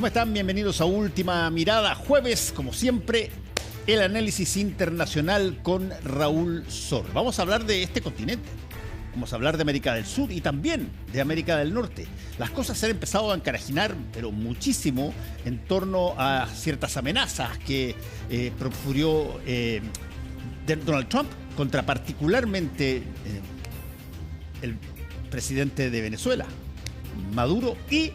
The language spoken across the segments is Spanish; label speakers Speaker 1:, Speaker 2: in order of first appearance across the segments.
Speaker 1: ¿Cómo están? Bienvenidos a Última Mirada. Jueves, como siempre, el análisis internacional con Raúl Sor. Vamos a hablar de este continente. Vamos a hablar de América del Sur y también de América del Norte. Las cosas se han empezado a encarajinar, pero muchísimo, en torno a ciertas amenazas que profirió Donald Trump contra particularmente el presidente de Venezuela, Maduro, y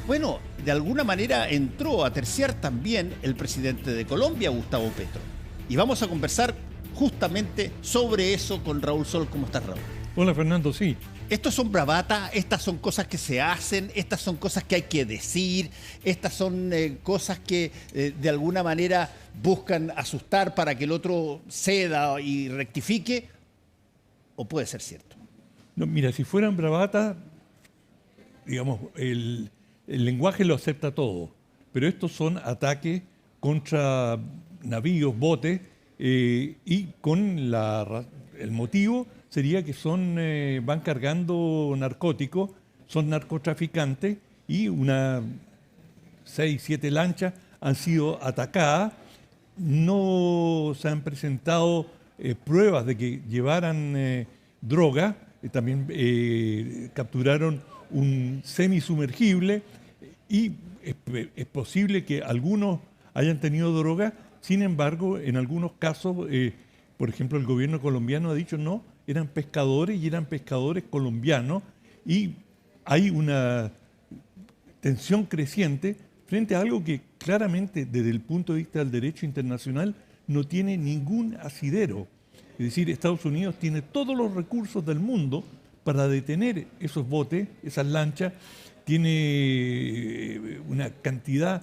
Speaker 1: bueno, de alguna manera entró a terciar también el presidente de Colombia, Gustavo Petro. Y vamos a conversar justamente sobre eso con Raúl Sol. ¿Cómo estás, Raúl?
Speaker 2: Hola, Fernando, sí.
Speaker 1: Estos son bravatas, estas son cosas que se hacen, estas son cosas que hay que decir, estas son cosas que de alguna manera buscan asustar para que el otro ceda y rectifique, ¿o puede ser cierto?
Speaker 2: No, mira, si fueran bravatas, digamos, el lenguaje lo acepta todo, pero estos son ataques contra navíos, botes, y con el motivo sería que van cargando narcóticos, son narcotraficantes y 6, 7 lanchas han sido atacadas. No se han presentado pruebas de que llevaran droga. También capturaron un semisumergible y es posible que algunos hayan tenido droga. Sin embargo, en algunos casos, por ejemplo, el gobierno colombiano ha dicho no, eran pescadores y eran pescadores colombianos, y hay una tensión creciente frente a algo que claramente desde el punto de vista del derecho internacional no tiene ningún asidero. Es decir, Estados Unidos tiene todos los recursos del mundo para detener esos botes, esas lanchas, tiene una cantidad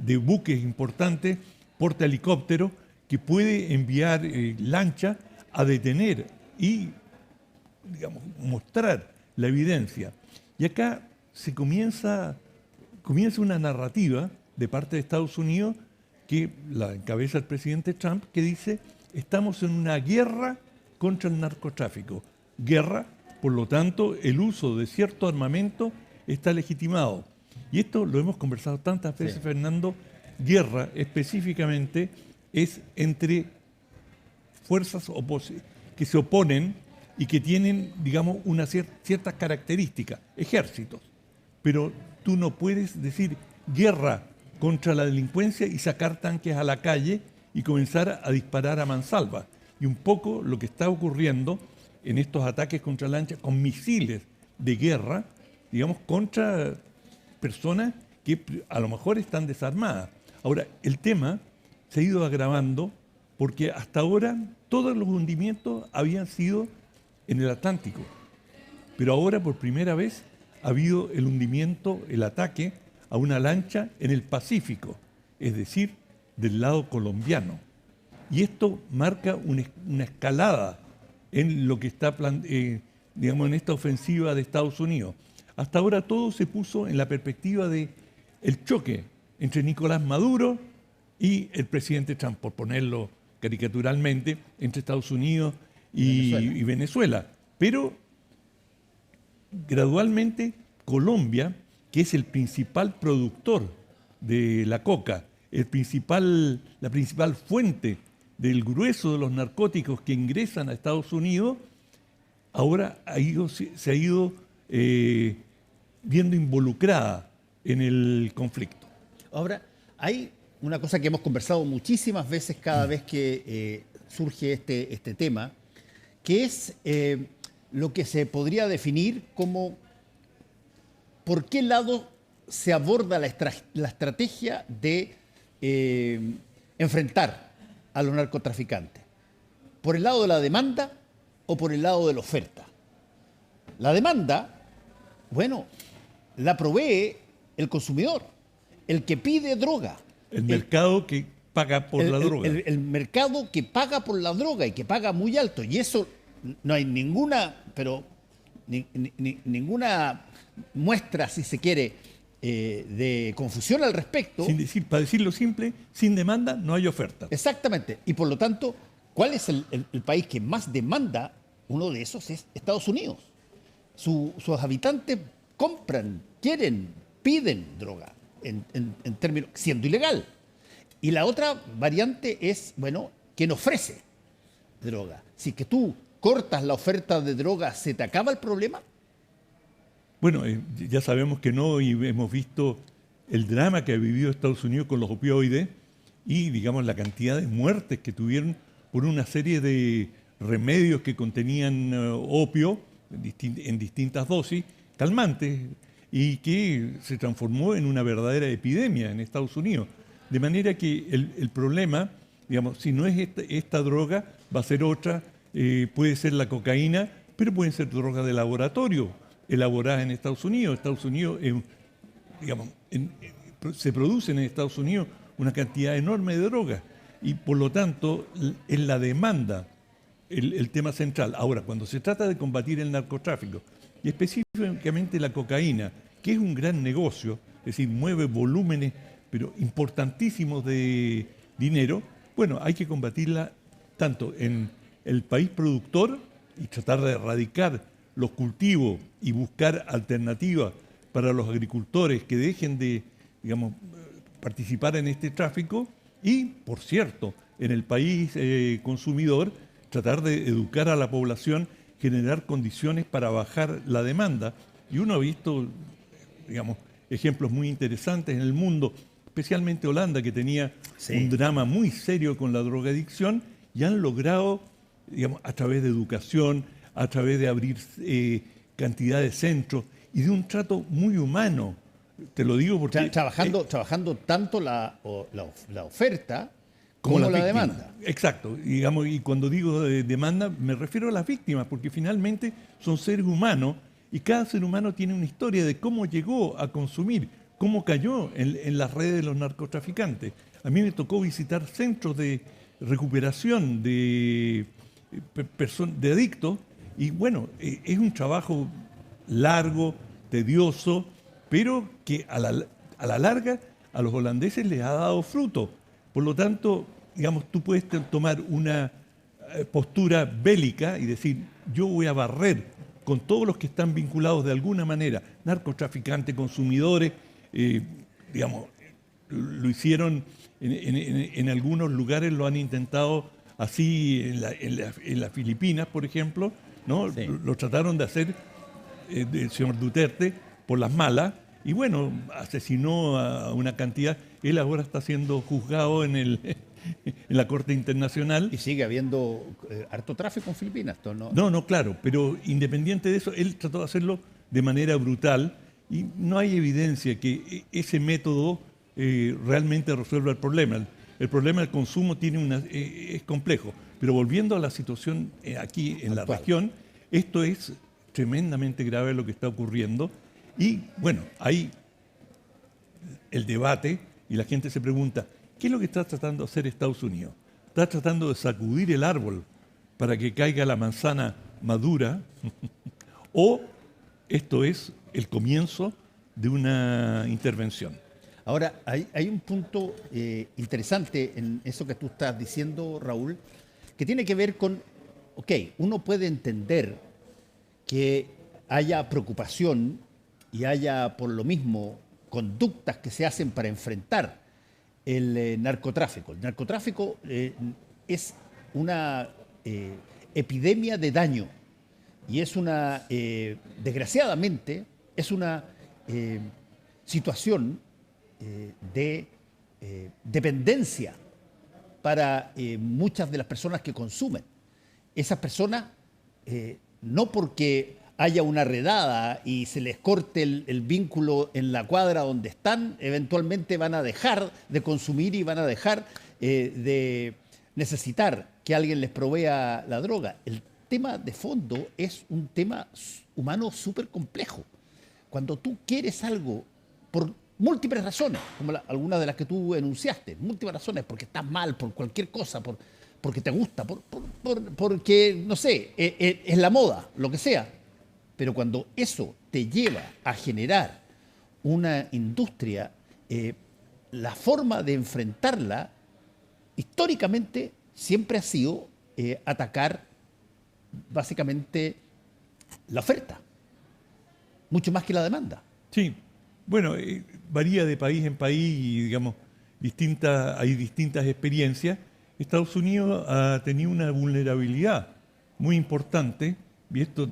Speaker 2: de buques importantes, portahelicópteros, que puede enviar lanchas a detener y, digamos, mostrar la evidencia. Y acá comienza una narrativa de parte de Estados Unidos que la encabeza el presidente Trump, que dice: estamos en una guerra contra el narcotráfico. Guerra, por lo tanto, el uso de cierto armamento está legitimado. Y esto lo hemos conversado tantas veces, sí, Fernando. Guerra específicamente es entre fuerzas que se oponen y que tienen, digamos, ciertas características, ejércitos. Pero tú no puedes decir guerra contra la delincuencia y sacar tanques a la calle y comenzar a disparar a mansalva. Y un poco lo que está ocurriendo en estos ataques contra lanchas con misiles de guerra, digamos, contra personas que a lo mejor están desarmadas. Ahora, el tema se ha ido agravando porque hasta ahora todos los hundimientos habían sido en el Atlántico. Pero ahora, por primera vez, ha habido el hundimiento, el ataque a una lancha en el Pacífico, es decir, del lado colombiano. Y esto marca una escalada en lo que está, digamos, en esta ofensiva de Estados Unidos. Hasta ahora todo se puso en la perspectiva de el choque entre Nicolás Maduro y el presidente Trump, por ponerlo caricaturalmente, entre Estados Unidos y Venezuela. Pero gradualmente Colombia, que es el principal productor de la coca, la principal fuente del grueso de los narcóticos que ingresan a Estados Unidos, ahora se ha ido viendo involucrada en el conflicto.
Speaker 1: Ahora, hay una cosa que hemos conversado muchísimas veces cada vez que surge este tema, que es lo que se podría definir como por qué lado se aborda la estrategia de enfrentar a los narcotraficantes. ¿Por el lado de la demanda o por el lado de la oferta? La demanda, bueno, la provee el consumidor, el que pide droga.
Speaker 2: El mercado que paga por la droga.
Speaker 1: El mercado que paga por la droga y que paga muy alto. Y eso no hay ninguna muestra, si se quiere, de confusión al respecto.
Speaker 2: Para decirlo simple, sin demanda no hay oferta.
Speaker 1: Exactamente. Y por lo tanto, ¿cuál es el país que más demanda? Uno de esos es Estados Unidos. Sus habitantes compran, quieren, piden droga. en términos, siendo ilegal. Y la otra variante es, bueno, quien ofrece droga. Si que tú cortas la oferta de droga, ¿se te acaba el problema?
Speaker 2: Bueno, ya sabemos que no, y hemos visto el drama que ha vivido Estados Unidos con los opioides y, digamos, la cantidad de muertes que tuvieron por una serie de remedios que contenían opio en distintas dosis, calmantes, y que se transformó en una verdadera epidemia en Estados Unidos. De manera que el problema, digamos, si no es esta droga, va a ser otra, puede ser la cocaína, pero pueden ser drogas de laboratorio elaboradas en Estados Unidos. Estados Unidos, digamos, se producen en Estados Unidos una cantidad enorme de drogas y por lo tanto es la demanda el tema central. Ahora, cuando se trata de combatir el narcotráfico y específicamente la cocaína, que es un gran negocio, es decir, mueve volúmenes pero importantísimos de dinero, bueno, hay que combatirla tanto en el país productor y tratar de erradicar los cultivos y buscar alternativas para los agricultores que dejen de, digamos, participar en este tráfico y, por cierto, en el país consumidor, tratar de educar a la población, generar condiciones para bajar la demanda. Y uno ha visto, digamos, ejemplos muy interesantes en el mundo, especialmente Holanda, que tenía un drama muy serio con la drogadicción y han logrado, digamos, a través de educación, a través de abrir cantidad de centros y de un trato muy humano. Te lo digo porque...
Speaker 1: Trabajando tanto la oferta como la demanda.
Speaker 2: Exacto. Digamos, y cuando digo demanda, me refiero a las víctimas, porque finalmente son seres humanos y cada ser humano tiene una historia de cómo llegó a consumir, cómo cayó en las redes de los narcotraficantes. A mí me tocó visitar centros de recuperación de adictos y bueno, es un trabajo largo, tedioso, pero que a la larga a los holandeses les ha dado fruto. Por lo tanto, digamos, tú puedes tomar una postura bélica y decir, yo voy a barrer con todos los que están vinculados de alguna manera, narcotraficantes, consumidores, digamos, lo hicieron en algunos lugares, lo han intentado así en las Filipinas, por ejemplo, ¿no? Sí. Lo trataron de hacer el señor Duterte por las malas y bueno, asesinó a una cantidad. Él ahora está siendo juzgado en la Corte Internacional.
Speaker 1: Y sigue habiendo harto tráfico en Filipinas, ¿no?
Speaker 2: No, claro, pero independiente de eso, él trató de hacerlo de manera brutal y no hay evidencia que ese método realmente resuelva el problema. El problema del consumo es complejo, pero volviendo a la situación aquí en la región, esto es tremendamente grave lo que está ocurriendo y bueno, hay el debate y la gente se pregunta, ¿qué es lo que está tratando de hacer Estados Unidos? ¿Está tratando de sacudir el árbol para que caiga la manzana madura? ¿O esto es el comienzo de una intervención?
Speaker 1: Ahora, hay un punto interesante en eso que tú estás diciendo, Raúl, que tiene que ver con, uno puede entender que haya preocupación y haya por lo mismo conductas que se hacen para enfrentar el narcotráfico. El narcotráfico es una epidemia de daño y es una, desgraciadamente, es una situación de dependencia para muchas de las personas que consumen. Esas personas, no porque haya una redada y se les corte el vínculo en la cuadra donde están, eventualmente van a dejar de consumir y van a dejar de necesitar que alguien les provea la droga. El tema de fondo es un tema humano súper complejo. Cuando tú quieres algo por múltiples razones, como algunas de las que tú enunciaste, múltiples razones, porque estás mal, por cualquier cosa, porque te gusta, porque, no sé, es la moda, lo que sea. Pero cuando eso te lleva a generar una industria, la forma de enfrentarla históricamente siempre ha sido atacar básicamente la oferta, mucho más que la demanda.
Speaker 2: Sí, Bueno, varía de país en país y, digamos, hay distintas experiencias. Estados Unidos ha tenido una vulnerabilidad muy importante, y esto,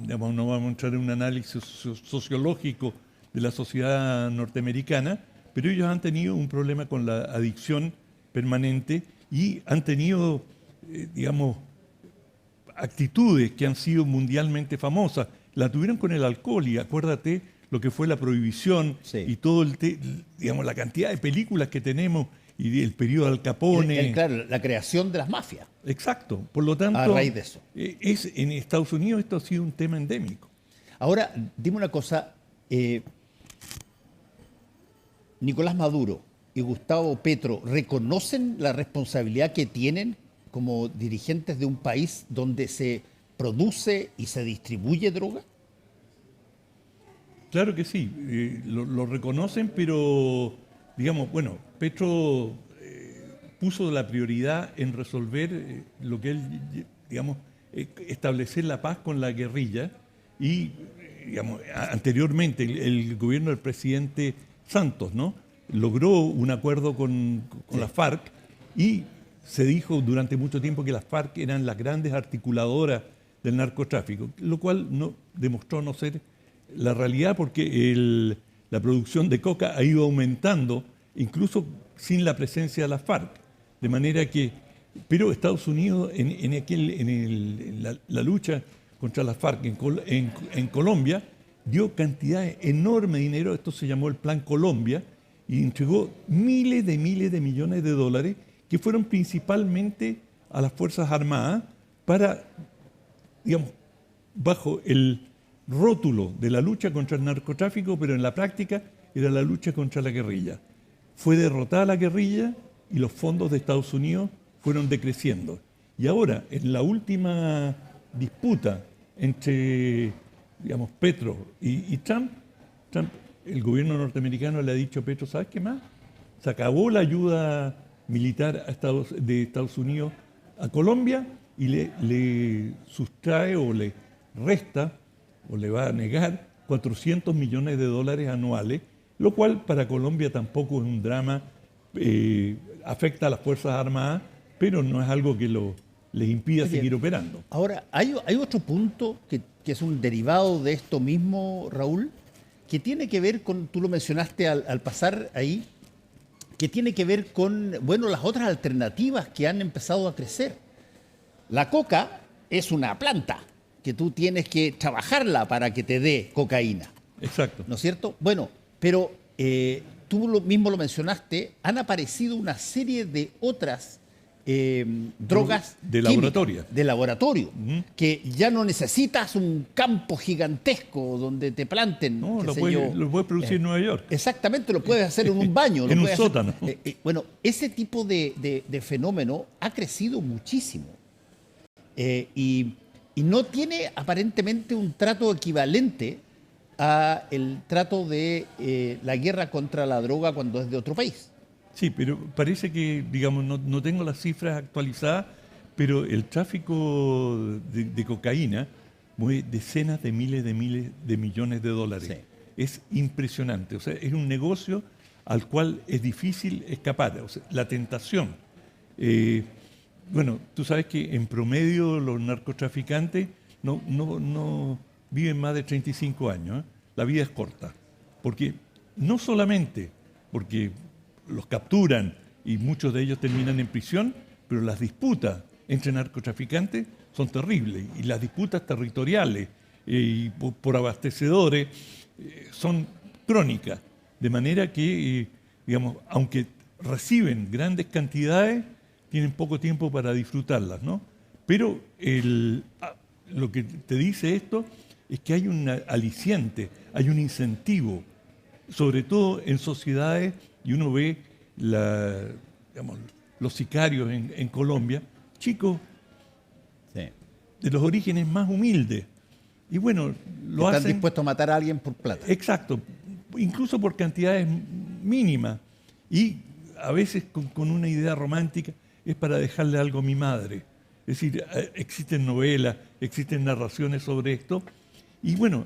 Speaker 2: digamos, no vamos a entrar en un análisis sociológico de la sociedad norteamericana, pero ellos han tenido un problema con la adicción permanente y han tenido, digamos, actitudes que han sido mundialmente famosas. La tuvieron con el alcohol y acuérdate lo que fue la prohibición y todo digamos, la cantidad de películas que tenemos y el periodo Al Capone.
Speaker 1: Claro, la creación de las mafias.
Speaker 2: Exacto. Por lo tanto,
Speaker 1: a raíz de eso.
Speaker 2: En Estados Unidos esto ha sido un tema endémico.
Speaker 1: Ahora, dime una cosa. Nicolás Maduro y Gustavo Petro reconocen la responsabilidad que tienen como dirigentes de un país donde se produce y se distribuye droga?
Speaker 2: Claro que sí, lo reconocen, pero, digamos, bueno, Petro puso la prioridad en resolver lo que él, digamos, establecer la paz con la guerrilla y, digamos, anteriormente el gobierno del presidente Santos, ¿no?, logró un acuerdo con la FARC y se dijo durante mucho tiempo que las FARC eran las grandes articuladoras del narcotráfico, lo cual demostró no ser la realidad porque la producción de coca ha ido aumentando incluso sin la presencia de las FARC. De manera que, pero Estados Unidos en la lucha contra las FARC en Colombia dio cantidades enormes de dinero, esto se llamó el Plan Colombia, y entregó miles de millones de dólares que fueron principalmente a las Fuerzas Armadas para, digamos, bajo el rótulo de la lucha contra el narcotráfico, pero en la práctica era la lucha contra la guerrilla. Fue derrotada la guerrilla y los fondos de Estados Unidos fueron decreciendo. Y ahora, en la última disputa entre, digamos, Petro y Trump, el gobierno norteamericano le ha dicho a Petro, ¿sabes qué más? Se acabó la ayuda militar de Estados Unidos a Colombia y le sustrae o le resta o le va a negar 400 millones de dólares anuales, lo cual para Colombia tampoco es un drama, afecta a las Fuerzas Armadas, pero no es algo que les impida seguir operando.
Speaker 1: Ahora, hay otro punto que es un derivado de esto mismo, Raúl, que tiene que ver con, tú lo mencionaste al pasar ahí, que tiene que ver con, bueno, las otras alternativas que han empezado a crecer. La coca es una planta que tú tienes que trabajarla para que te dé cocaína.
Speaker 2: Exacto.
Speaker 1: ¿No es cierto? Bueno, pero tú mismo lo mencionaste, han aparecido una serie de otras drogas
Speaker 2: de laboratorio.
Speaker 1: De laboratorio, que ya no necesitas un campo gigantesco donde te planten.
Speaker 2: No, lo puedes producir en Nueva York.
Speaker 1: Exactamente, lo puedes hacer en un baño.
Speaker 2: En un sótano.
Speaker 1: Bueno, ese tipo de fenómeno ha crecido muchísimo. Y no tiene aparentemente un trato equivalente a el trato de la guerra contra la droga cuando es de otro país.
Speaker 2: Sí, pero parece que, digamos, no tengo las cifras actualizadas, pero el tráfico de cocaína mueve decenas de miles de millones de dólares. Sí. Es impresionante. O sea, es un negocio al cual es difícil escapar. O sea, la tentación. Bueno, tú sabes que en promedio los narcotraficantes no viven más de 35 años. La vida es corta. Porque no solamente porque los capturan y muchos de ellos terminan en prisión, pero las disputas entre narcotraficantes son terribles y las disputas territoriales y por abastecedores son crónicas, de manera que, digamos, aunque reciben grandes cantidades, tienen poco tiempo para disfrutarlas, ¿no? Pero lo que te dice esto es que hay un aliciente, hay un incentivo, sobre todo en sociedades. Y uno ve digamos, los sicarios en Colombia, chicos de los orígenes más humildes. Y bueno,
Speaker 1: están dispuestos a matar a alguien por plata.
Speaker 2: Exacto, incluso por cantidades mínimas. Y a veces con una idea romántica, es para dejarle algo a mi madre. Es decir, existen novelas, existen narraciones sobre esto. Y bueno,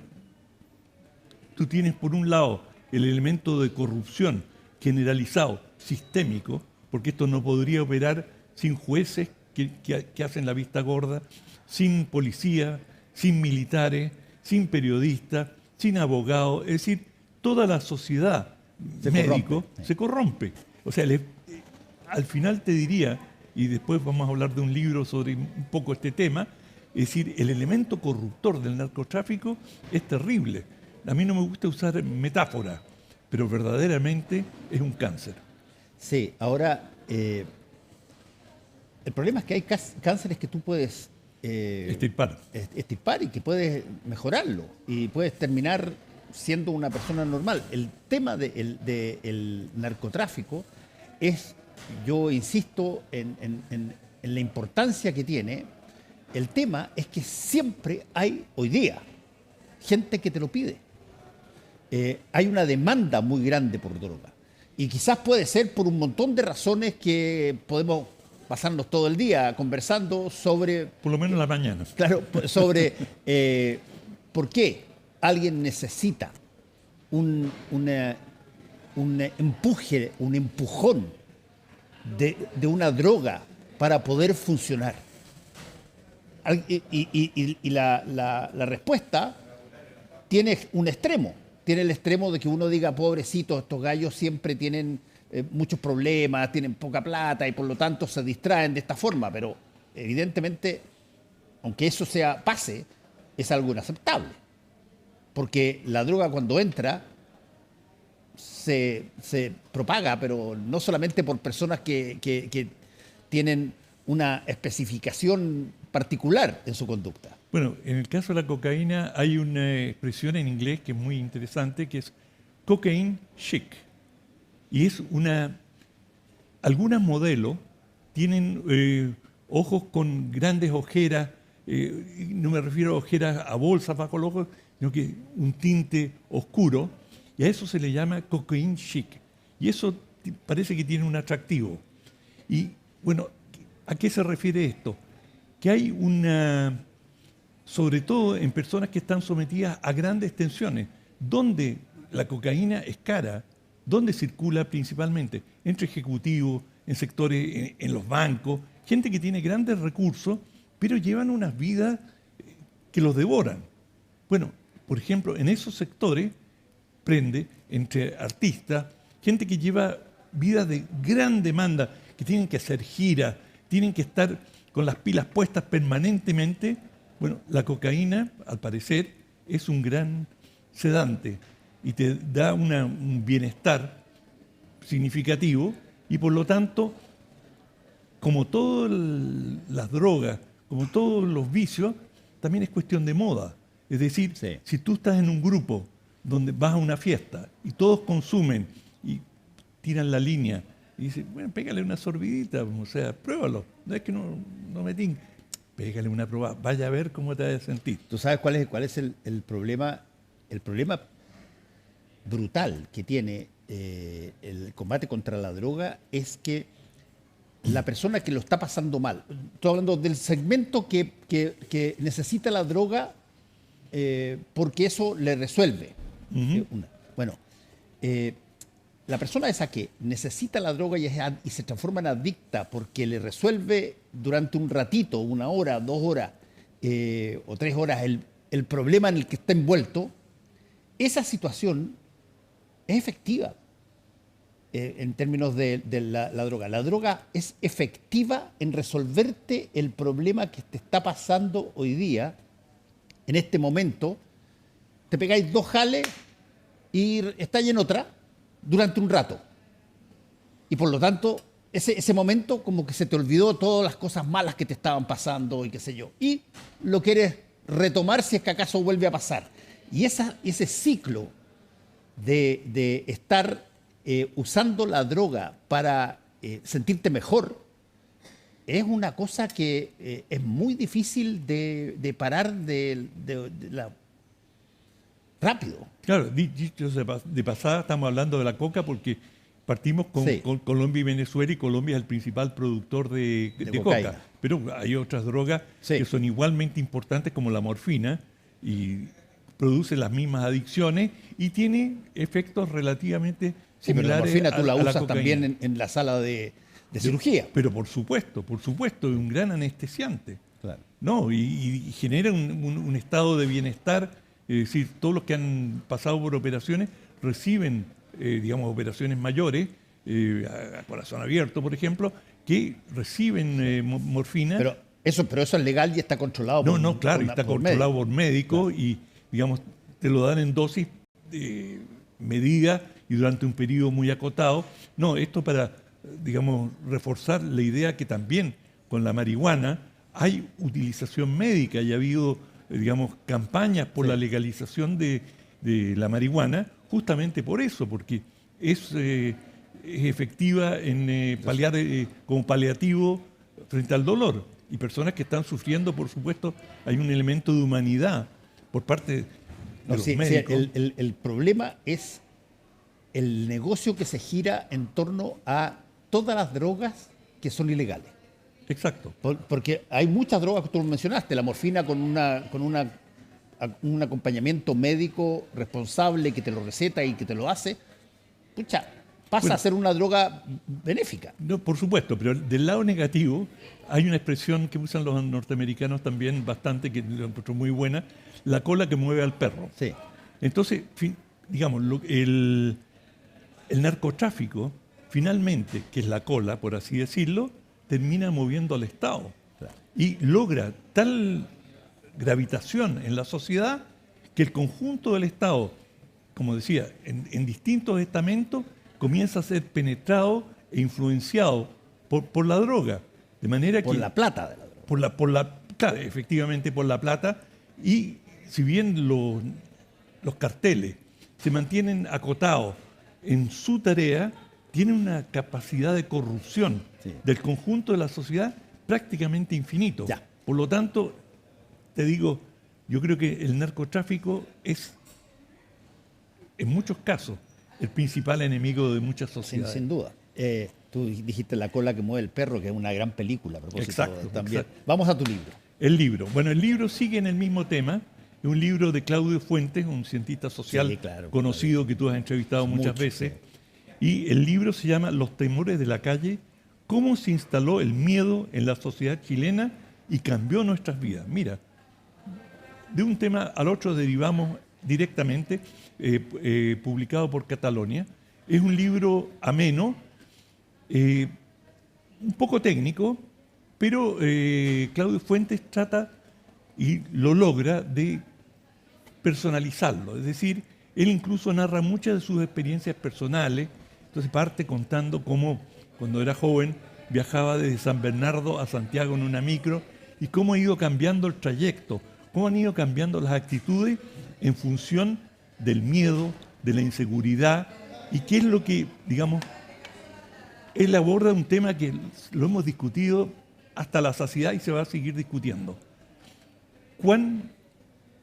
Speaker 2: tú tienes por un lado el elemento de corrupción generalizado, sistémico, porque esto no podría operar sin jueces que hacen la vista gorda, sin policía, sin militares, sin periodistas, sin abogados, es decir, toda la sociedad médico se corrompe. O sea, al final te diría, y después vamos a hablar de un libro sobre un poco este tema, es decir, el elemento corruptor del narcotráfico es terrible. A mí no me gusta usar metáfora, pero verdaderamente es un cáncer.
Speaker 1: Sí, ahora, el problema es que hay cánceres que tú puedes extirpar y que puedes mejorarlo y puedes terminar siendo una persona normal. El tema del narcotráfico es, yo insisto en la importancia que tiene. El tema es que siempre hay, hoy día, gente que te lo pide. Hay una demanda muy grande por droga. Y quizás puede ser por un montón de razones que podemos pasarnos todo el día conversando sobre...
Speaker 2: Por lo menos en la mañana.
Speaker 1: Claro, sobre por qué alguien necesita un empuje, un empujón de una droga para poder funcionar. Y la respuesta tiene un extremo. Tiene el extremo de que uno diga, pobrecitos, estos gallos siempre tienen muchos problemas, tienen poca plata y por lo tanto se distraen de esta forma. Pero evidentemente, aunque eso pase, es algo inaceptable. Porque la droga cuando entra se propaga, pero no solamente por personas que tienen una especificación particular en su conducta.
Speaker 2: Bueno, en el caso de la cocaína hay una expresión en inglés que es muy interesante, que es cocaine chic. Y es algunas modelos tienen ojos con grandes ojeras, no me refiero a ojeras a bolsas bajo los ojos, sino que un tinte oscuro, y a eso se le llama cocaine chic. Y eso parece que tiene un atractivo. Y bueno, ¿a qué se refiere esto? Que hay sobre todo en personas que están sometidas a grandes tensiones, donde la cocaína es cara, donde circula principalmente entre ejecutivos, en sectores, en los bancos, gente que tiene grandes recursos, pero llevan unas vidas que los devoran. Bueno, por ejemplo, en esos sectores prende entre artistas, gente que lleva vidas de gran demanda, que tienen que hacer giras, tienen que estar con las pilas puestas permanentemente. Bueno, la cocaína, al parecer, es un gran sedante y te da un bienestar significativo y por lo tanto, como todas las drogas, como todos los vicios, también es cuestión de moda. Es decir, sí, si tú estás en un grupo donde vas a una fiesta y todos consumen y tiran la línea y dicen, bueno, pégale una sorbidita, o sea, pruébalo, no es que no me tingue. Pégale una prueba, vaya a ver cómo te vas a sentir.
Speaker 1: ¿Tú sabes cuál es el problema? El problema brutal que tiene el combate contra la droga es que la persona que lo está pasando mal, estoy hablando del segmento que necesita la droga porque eso le resuelve. Bueno, la persona esa que necesita la droga y se transforma en adicta porque le resuelve durante un ratito, 1 hora, 2 horas o 3 horas el problema en el que está envuelto, esa situación es efectiva en términos de la droga. La droga es efectiva en resolverte el problema que te está pasando hoy día, en este momento. Te pegáis 2 jales y estáis en otra durante un rato. Y por lo tanto, ese momento como que se te olvidó todas las cosas malas que te estaban pasando y qué sé yo. Y lo quieres retomar si es que acaso vuelve a pasar. Y ese ciclo de estar usando la droga para sentirte mejor es una cosa que es muy difícil de parar rápido.
Speaker 2: Claro, dicho de pasada, estamos hablando de la coca porque partimos con Colombia y Venezuela, y Colombia es el principal productor de coca. Pero hay otras drogas que son igualmente importantes, como la morfina, y produce las mismas adicciones y tiene efectos relativamente
Speaker 1: Sí, pero la
Speaker 2: similares
Speaker 1: morfina tú la
Speaker 2: a la
Speaker 1: usas
Speaker 2: cocaína.
Speaker 1: también en la sala de cirugía.
Speaker 2: Pero por supuesto, es un gran anestesiante.
Speaker 1: Claro.
Speaker 2: No, y genera un estado de bienestar. Es decir, todos los que han pasado por operaciones reciben, digamos, operaciones mayores, a corazón abierto, por ejemplo, que reciben morfina.
Speaker 1: Pero eso es legal y está controlado
Speaker 2: No, claro, está controlado por médicos
Speaker 1: Claro.
Speaker 2: y, digamos, te lo dan en dosis medida y durante un periodo muy acotado. No, esto para, digamos, reforzar la idea que también con la marihuana hay utilización médica y ha habido, digamos, campañas por la legalización de la marihuana, justamente por eso, porque es efectiva en paliar, como paliativo frente al dolor. Y personas que están sufriendo, por supuesto, hay un elemento de humanidad por parte de los médicos.
Speaker 1: El problema es el negocio que se gira en torno a todas las drogas que son ilegales.
Speaker 2: Exacto.
Speaker 1: Porque hay muchas drogas que tú mencionaste, la morfina con un acompañamiento médico responsable que te lo receta y que te lo hace, pucha, pasa a ser una droga benéfica.
Speaker 2: No, por supuesto, pero del lado negativo hay una expresión que usan los norteamericanos también bastante, que lo encuentro muy buena, la cola que mueve al perro.
Speaker 1: Sí.
Speaker 2: Entonces, digamos, el narcotráfico, finalmente, que es la cola, por así decirlo, termina moviendo al Estado.
Speaker 1: Claro.
Speaker 2: Y logra tal gravitación en la sociedad que el conjunto del Estado, como decía, en distintos estamentos, comienza a ser penetrado e influenciado por la droga. De manera
Speaker 1: Por
Speaker 2: que,
Speaker 1: la plata de la droga.
Speaker 2: claro, efectivamente por la plata. Y si bien los carteles se mantienen acotados en su tarea, tienen una capacidad de corrupción del conjunto de la sociedad prácticamente infinito.
Speaker 1: Ya.
Speaker 2: Por lo tanto, te digo, yo creo que el narcotráfico es, en muchos casos, el principal enemigo de muchas sociedades.
Speaker 1: Sin duda. Tú dijiste La cola que mueve el perro, que es una gran película a propósito.
Speaker 2: Exacto,
Speaker 1: También.
Speaker 2: exacto.
Speaker 1: Vamos a tu libro.
Speaker 2: El libro. Bueno, el libro sigue en el mismo tema. Es un libro de Claudio Fuentes, un cientista social
Speaker 1: Sí, claro,
Speaker 2: conocido que tú has entrevistado muchas
Speaker 1: Mucho,
Speaker 2: veces. Y el libro se llama Los temores de la calle, cómo se instaló el miedo en la sociedad chilena y cambió nuestras vidas. Mira, de un tema al otro derivamos directamente, publicado por Catalonia. Es un libro ameno, un poco técnico, pero Claudio Fuentes trata y lo logra de personalizarlo. Es decir, él incluso narra muchas de sus experiencias personales. Entonces parte contando cómo cuando era joven viajaba desde San Bernardo a Santiago en una micro y cómo ha ido cambiando el trayecto, cómo han ido cambiando las actitudes en función del miedo, de la inseguridad y qué es lo que, digamos, él aborda un tema que lo hemos discutido hasta la saciedad y se va a seguir discutiendo. ¿Cuán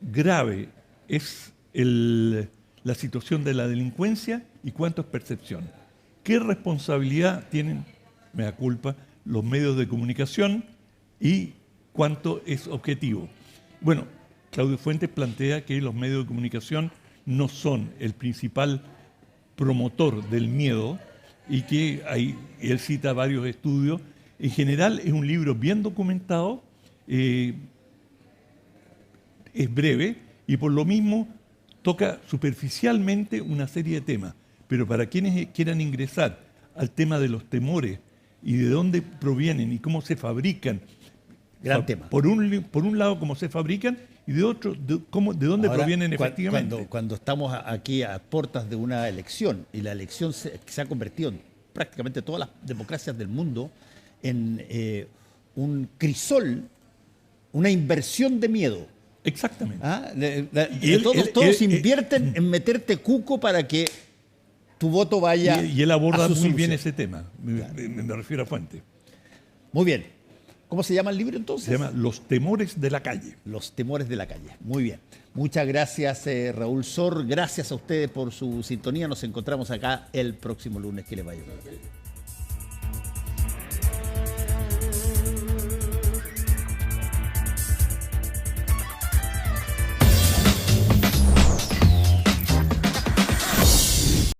Speaker 2: grave es la situación de la delincuencia y cuánto es percepción? ¿Qué responsabilidad tienen, mea culpa, los medios de comunicación y cuánto es objetivo? Bueno, Claudio Fuentes plantea que los medios de comunicación no son el principal promotor del miedo y que él cita varios estudios. En general es un libro bien documentado, es breve y por lo mismo toca superficialmente una serie de temas. Pero para quienes quieran ingresar al tema de los temores y de dónde provienen y cómo se fabrican,
Speaker 1: Gran tema.
Speaker 2: Por un lado cómo se fabrican y de otro de dónde
Speaker 1: Ahora,
Speaker 2: provienen efectivamente.
Speaker 1: Cuando estamos aquí a puertas de una elección y la elección se ha convertido en prácticamente todas las democracias del mundo en un crisol, una inversión de miedo.
Speaker 2: Exactamente.
Speaker 1: ¿Ah? Todos invierten en meterte cuco para que tu voto vaya
Speaker 2: Y él aborda
Speaker 1: a su
Speaker 2: muy bien
Speaker 1: solución.
Speaker 2: ese tema. Me refiero a Fuentes.
Speaker 1: Muy bien. ¿Cómo se llama el libro entonces?
Speaker 2: Se llama Los temores de la calle.
Speaker 1: Los temores de la calle. Muy bien. Muchas gracias, Raúl Sor. Gracias a ustedes por su sintonía. Nos encontramos acá el próximo lunes. Que les vaya bien.